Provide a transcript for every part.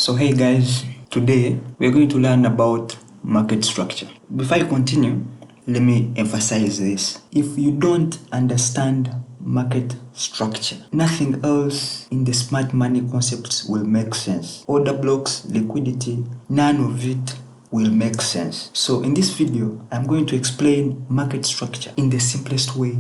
So hey guys, today we're going to learn about market structure. Before I continue, let me emphasize this. If you don't understand market structure, nothing else in the smart money concepts will make sense. Order blocks, liquidity, none of it will make sense. So in this video, I'm going to explain market structure in the simplest way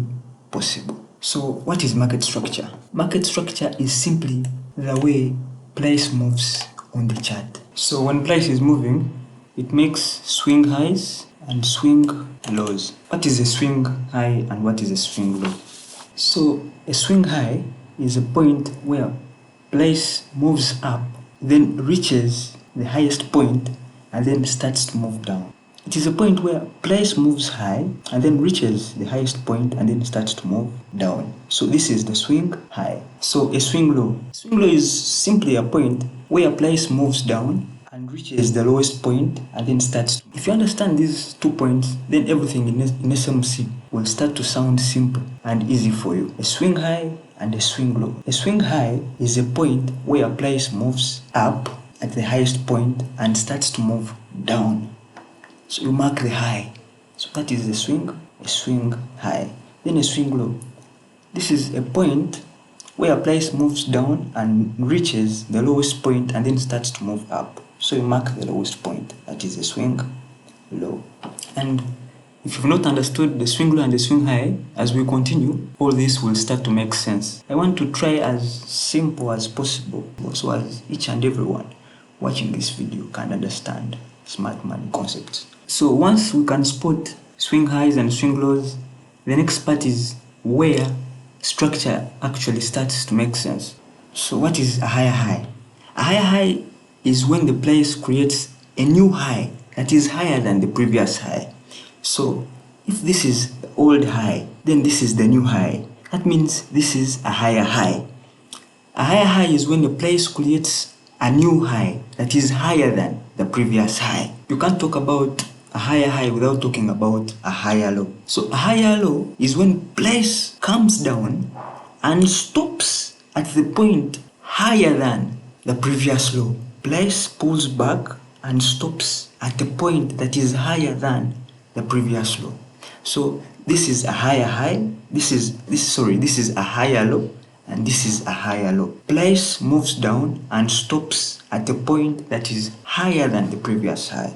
possible. So what is market structure? Market structure is simply the way price moves on the chart. So when price is moving, it makes swing highs and swing lows. What is a swing high and what is a swing low? So a swing high is a point where price moves up, then reaches the highest point and then starts to move down. It is a point where price moves high and then reaches the highest point and then starts to move down. So this is the swing high. So a swing low. Swing low is simply a point where price moves down and reaches the lowest point and then starts. If you understand these 2 points, then everything in SMC will start to sound simple and easy for you. A swing high and a swing low. A swing high is a point where price moves up at the highest point and starts to move down. So you mark the high. So that is a swing high. Then a swing low. This is a point where price moves down and reaches the lowest point and then starts to move up. So you mark the lowest point. That is a swing low. And if you've not understood the swing low and the swing high, as we continue, all this will start to make sense. I want to try as simple as possible, so as each and everyone watching this video can understand smart money concepts. So once we can spot swing highs and swing lows, the next part is where structure actually starts to make sense. So what is a higher high? A higher high is when the price creates a new high that is higher than the previous high. So if this is the old high, then this is the new high. That means this is a higher high. A higher high is when the price creates a new high that is higher than the previous high. You can't talk about a higher high without talking about a higher low. So a higher low is when price comes down and stops at the point higher than the previous low. Price pulls back and stops at the point that is higher than the previous low. So this is a higher high, this is a higher low, and this is a higher low. Price moves down and stops at a point that is higher than the previous high.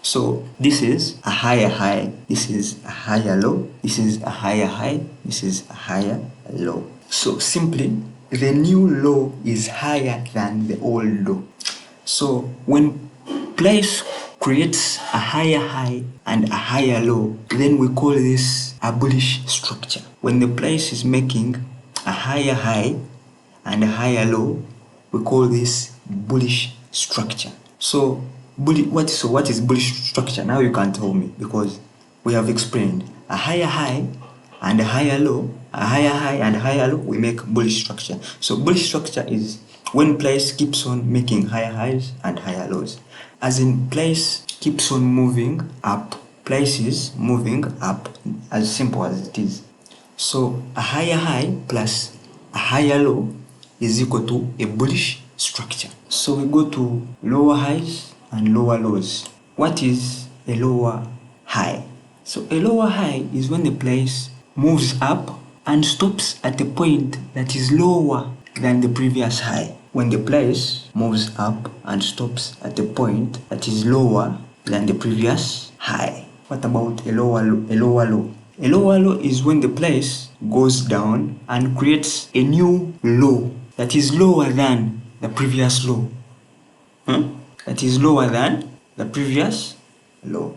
So this is a higher high, this is a higher low, this is a higher high, this is a higher low. So simply, the new low is higher than the old low. So when price creates a higher high and a higher low, then we call this a bullish structure. When the price is making a higher high and a higher low, we call this bullish structure. So what is bullish structure? Now you can tell me, because we have explained a higher high and a higher low, a higher high and a higher low, we make bullish structure. So bullish structure is when price keeps on making higher highs and higher lows. As in, price keeps on moving up, price is moving up, as simple as it is. So a higher high plus a higher low is equal to a bullish structure. So we go to lower highs and lower lows. What is a lower high? So a lower high is when the price moves up and stops at a point that is lower than the previous high. When the price moves up and stops at a point that is lower than the previous high. What about a lower low? A lower low is when the price goes down and creates a new low that is lower than the previous low. That is lower than the previous low.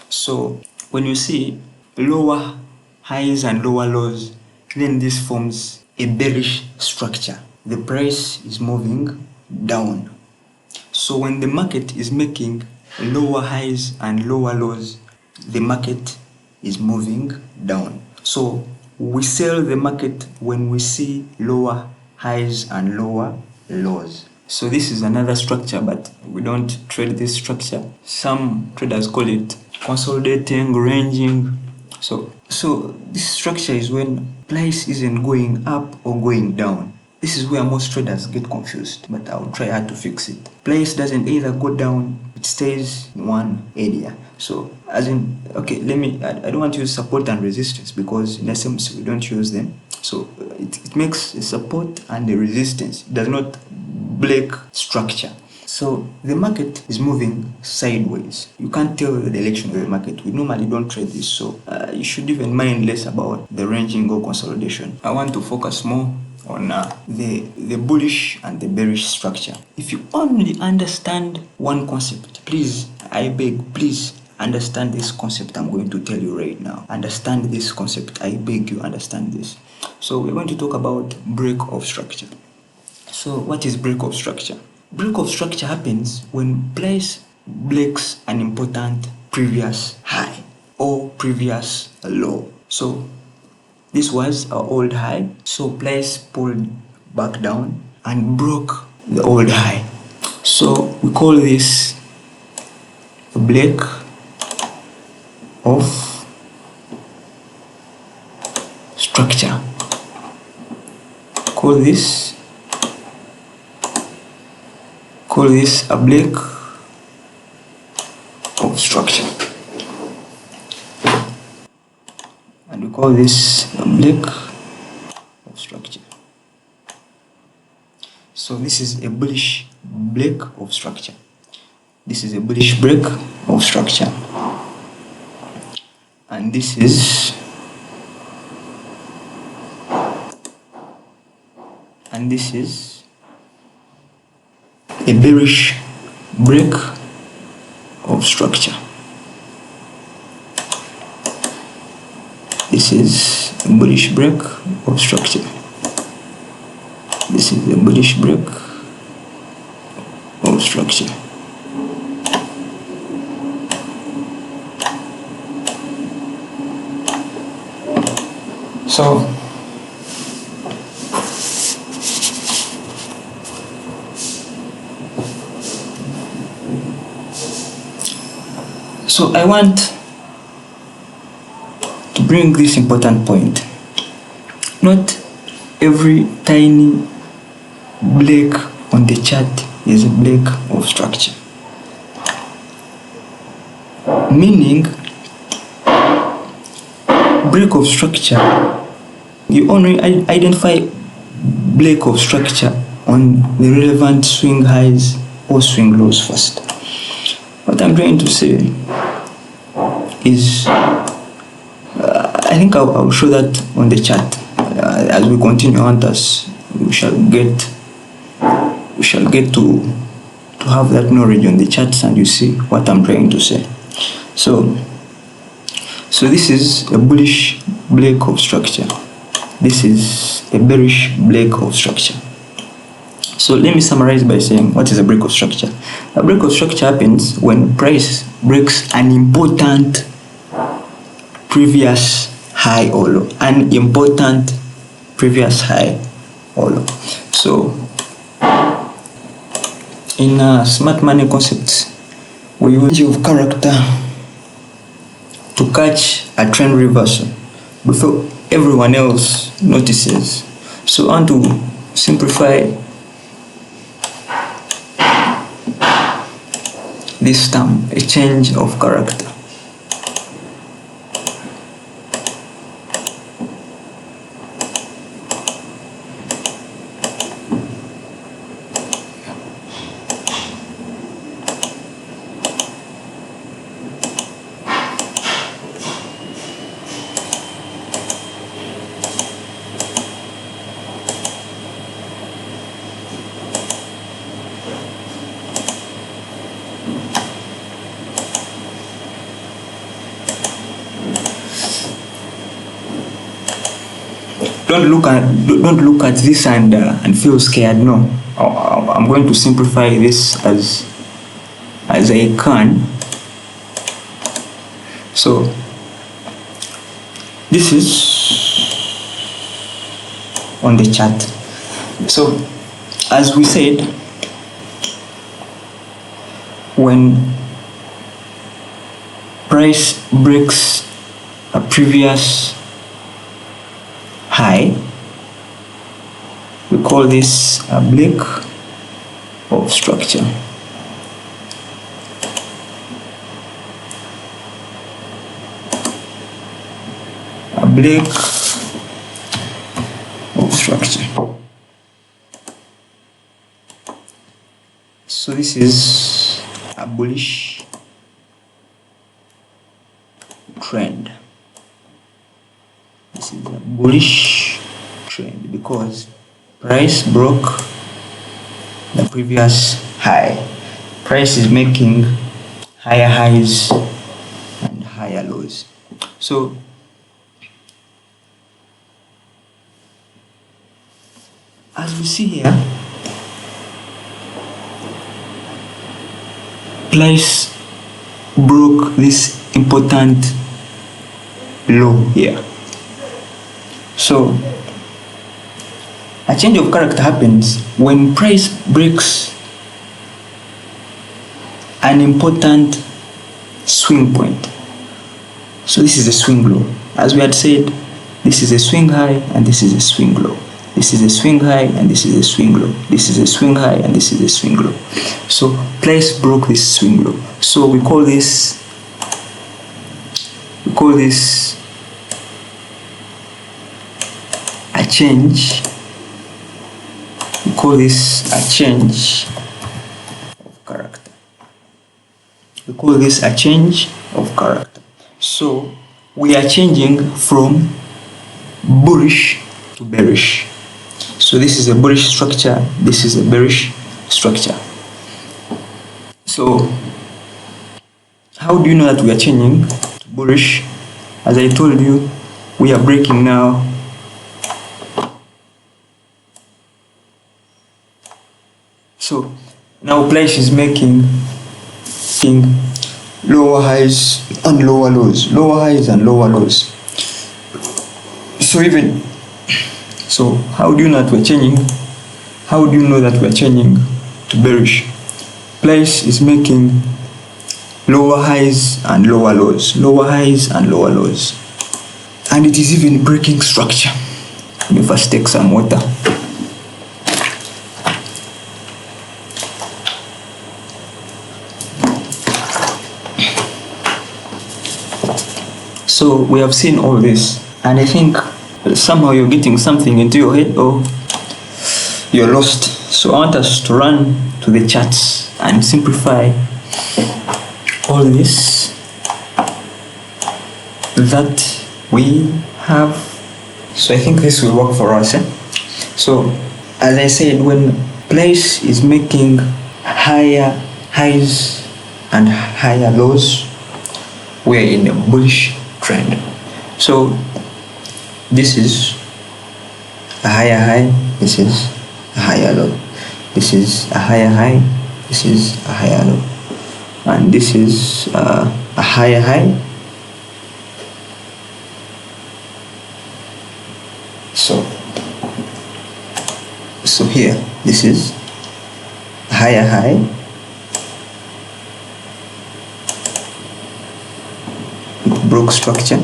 So when you see lower highs and lower lows, then this forms a bearish structure. The price is moving down. So when the market is making lower highs and lower lows, the market is moving down. So we sell the market when we see lower highs and lower lows. So this is another structure, but we don't trade this structure. Some traders call it consolidating, ranging. So this structure is when price isn't going up or going down. This is where most traders get confused, but I'll try hard to fix it. Price doesn't either go down, it stays in one area. So as in, okay, I don't want to use support and resistance because in SMC we don't use them. So it makes a support and a resistance. It does not break structure. So the market is moving sideways. You can't tell the direction of the market. We normally don't trade this, so you should even mind less about the ranging or consolidation. I want to focus more on the bullish and the bearish structure. If you only understand one concept, please, I beg, please understand this concept I'm going to tell you right now. Understand this concept. I beg you, understand this. So we're going to talk about break of structure. So what is break of structure? Break of structure happens when price breaks an important previous high or previous low. So this was our old high, so price pulled back down and broke the old high. So we call this a break of structure. Call this a break of structure, and we call this a break of structure. So this is a bullish break of structure. This is a bullish break of structure, and this is a bearish break of structure. This is a bullish break of structure. This is a bullish break of structure. So I want to bring this important point. Not every tiny break on the chart is a break of structure. Meaning, break of structure, you only identify break of structure on the relevant swing highs or swing lows first. What I'm trying to say is, I think I'll show that on the chart. As we continue on this, we shall get to have that knowledge on the charts, and you see what I'm trying to say. So this is a bullish break of structure. This is a bearish break of structure. So let me summarize by saying, what is a break of structure? A break of structure happens when price breaks an important previous high or low. An important previous high or low. So in smart money concepts, we use of character to catch a trend reversal before everyone else notices. So I want to simplify this term, a change of character. Don't look at this and feel scared. No, I'm going to simplify this as I can. So this is on the chart. So as we said, when price breaks a previous high, We call this a break of structure. A break of structure. So this is a bullish trend. This is a bullish trend because price broke the previous high. Price is making higher highs and higher lows. So as we see here, price broke this important low here. So a change of character happens when price breaks an important swing point. So this is a swing low. As we had said, this is a swing high and this is a swing low. This is a swing high and this is a swing low. This is a swing high and this is a swing low. So price broke this swing low. So we call this a change. We call this a change of character. We call this a change of character. So we are changing from bullish to bearish. So this is a bullish structure, this is a bearish structure. So how do you know that we are changing to bullish? As I told you, we are breaking now. So now price is making lower highs and lower lows, lower highs and lower lows. So how do you know that we're changing? How do you know that we're changing to bearish? Price is making lower highs and lower lows, lower highs and lower lows. And it is even breaking structure. Let me first take some water. So we have seen all this, and I think somehow you're getting something into your head or you're lost. So I want us to run to the charts and simplify all this that we have. So I think this will work for us. So as I said, when price is making higher highs and higher lows, we're in a bullish trend. So this is a higher high, this is a higher low, this is a higher high, this is a higher low, and this is a higher high. So here, this is a higher high, it broke structure.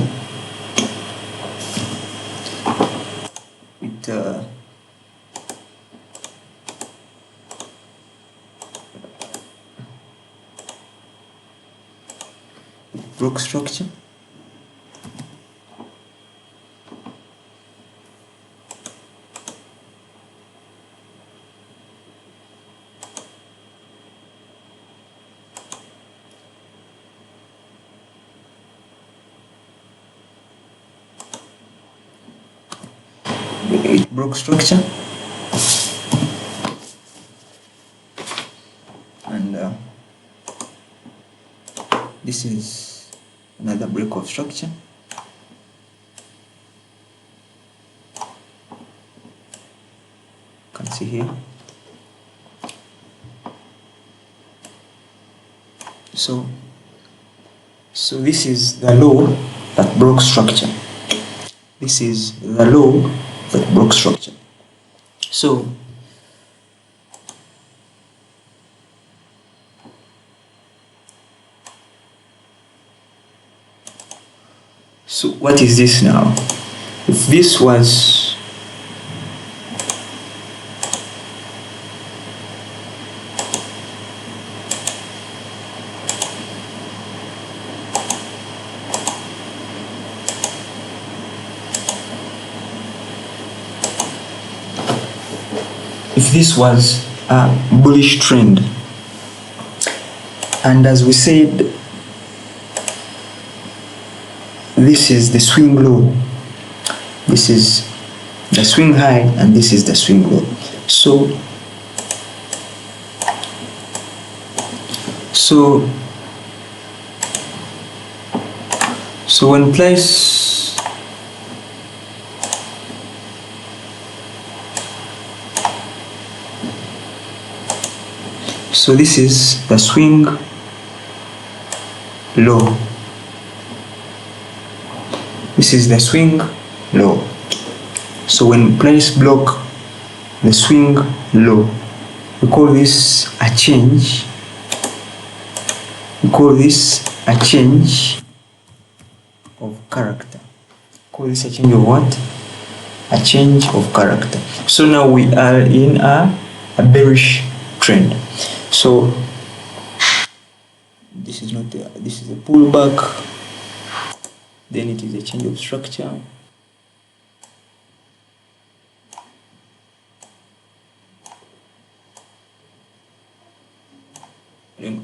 Broke structure. It broke structure. And this is another break of structure. You can see here. So this is the low that broke structure. This is the low that broke structure. So what is this now? If this was this was a bullish trend, and as we said, this is the swing low, this is the swing high, and this is the swing low. So when price so this is the swing low, this is the swing low. So when price block the swing low, we call this a change. We call this a change of character. Call this a change of what? A change of character. So now we are in a bearish trend. So this is not this is a pullback, then it is a change of structure. I don't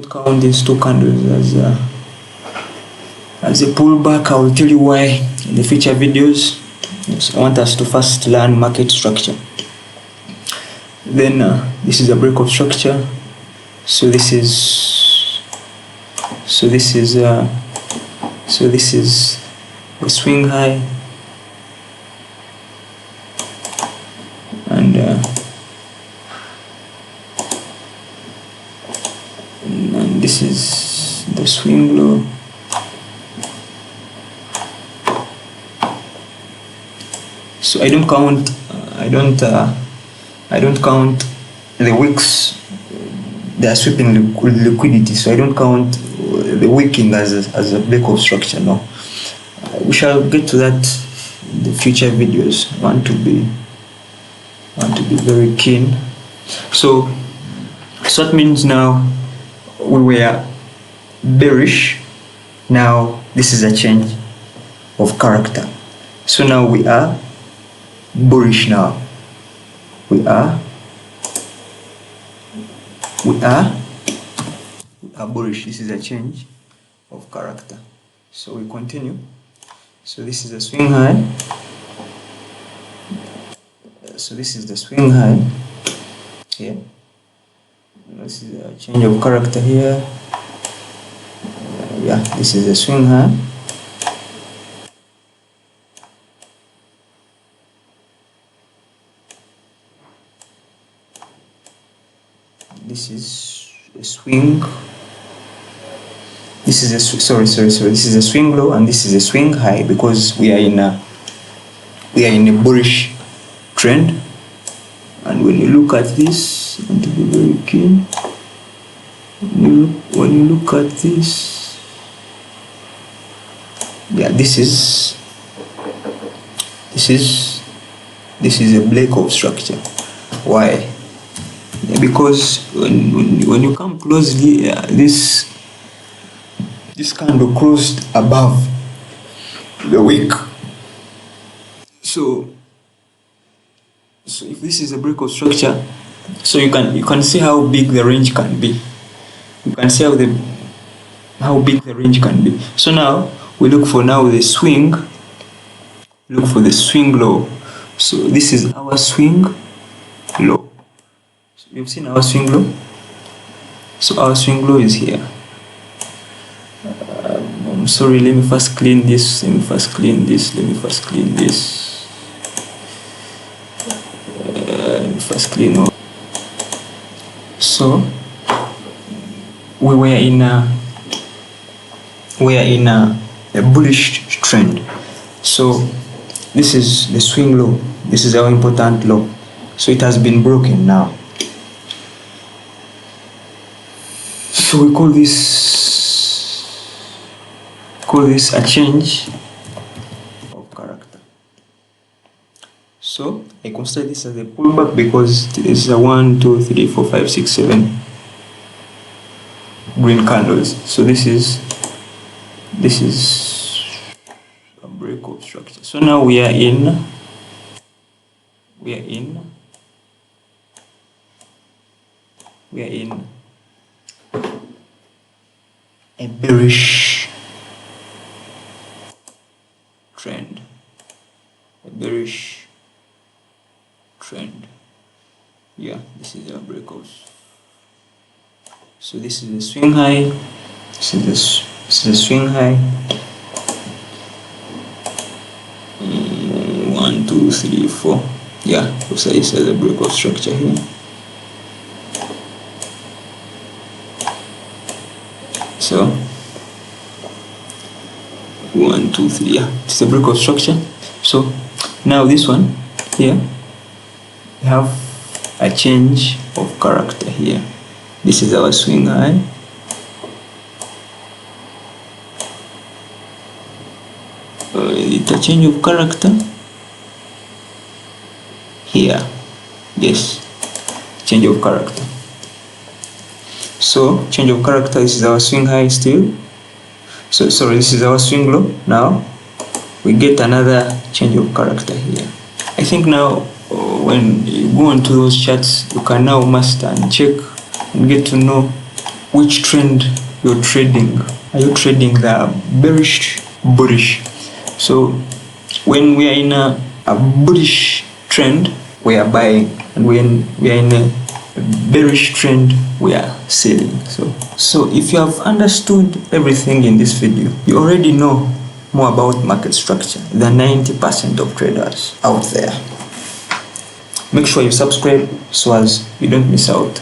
count these two candles as a pullback. I will tell you why in the future videos. Yes, I want us to first learn market structure. Then this is a break of structure. So this is the swing high, and this is the swing low. So I don't count the wicks. They are sweeping liquidity, so I don't count the wicking as a break of structure. No, we shall get to that in the future videos. I want to be very keen. So that means now we were bearish. Now this is a change of character. So now we are bullish. Now we are bullish. This is a change of character. So we continue. So this is the swing high. So this is the swing high here. This is a change of character here. Yeah, this is the swing high. This is a swing. This is a This is a swing low, and this is a swing high, because we are in a bullish trend. And when you look at this, I want to be very keen. When you look at this, yeah, this is a break of structure. Why? Yeah, because when you come closely, this candle closed above the wick. So if this is a break of structure, so you can see how big the range can be. You can see how big the range can be. So now we look for the swing. Look for the swing low. So this is our swing low. So you've seen our swing low. So our swing low is here. I'm sorry. Let me first clean this. Let me first clean this. First clean up. So we were in a bullish trend. So this is the swing low. This is our important low. So it has been broken now. So we call this a change of character. So I consider this as a pullback because this is a 1, 2, 3, 4, 5, 6, 7 green candles. So this is a break of structure. So now we are in we are in a bearish trend. Yeah, this is our breakouts. So this is the swing high. This is the swing high. 1, 2, 3, 4. Yeah, so this is the breakout structure here. So 1, 2, 3. Yeah, it's the breakout structure. So now this one here, we have a change of character here. This is our swing high. It's a change of character here. Yes, change of character. So change of character, this is our swing high still. So sorry, this is our swing low. Now we get another change of character here. I think now when you go into those charts, you can now master and check and get to know which trend you're trading. Are you trading the bearish, bullish? So when we are in a bullish trend, we are buying, and when we are in a bearish trend, we are selling. So if you have understood everything in this video, you already know more about market structure than 90% of traders out there. Make sure you subscribe so as you don't miss out.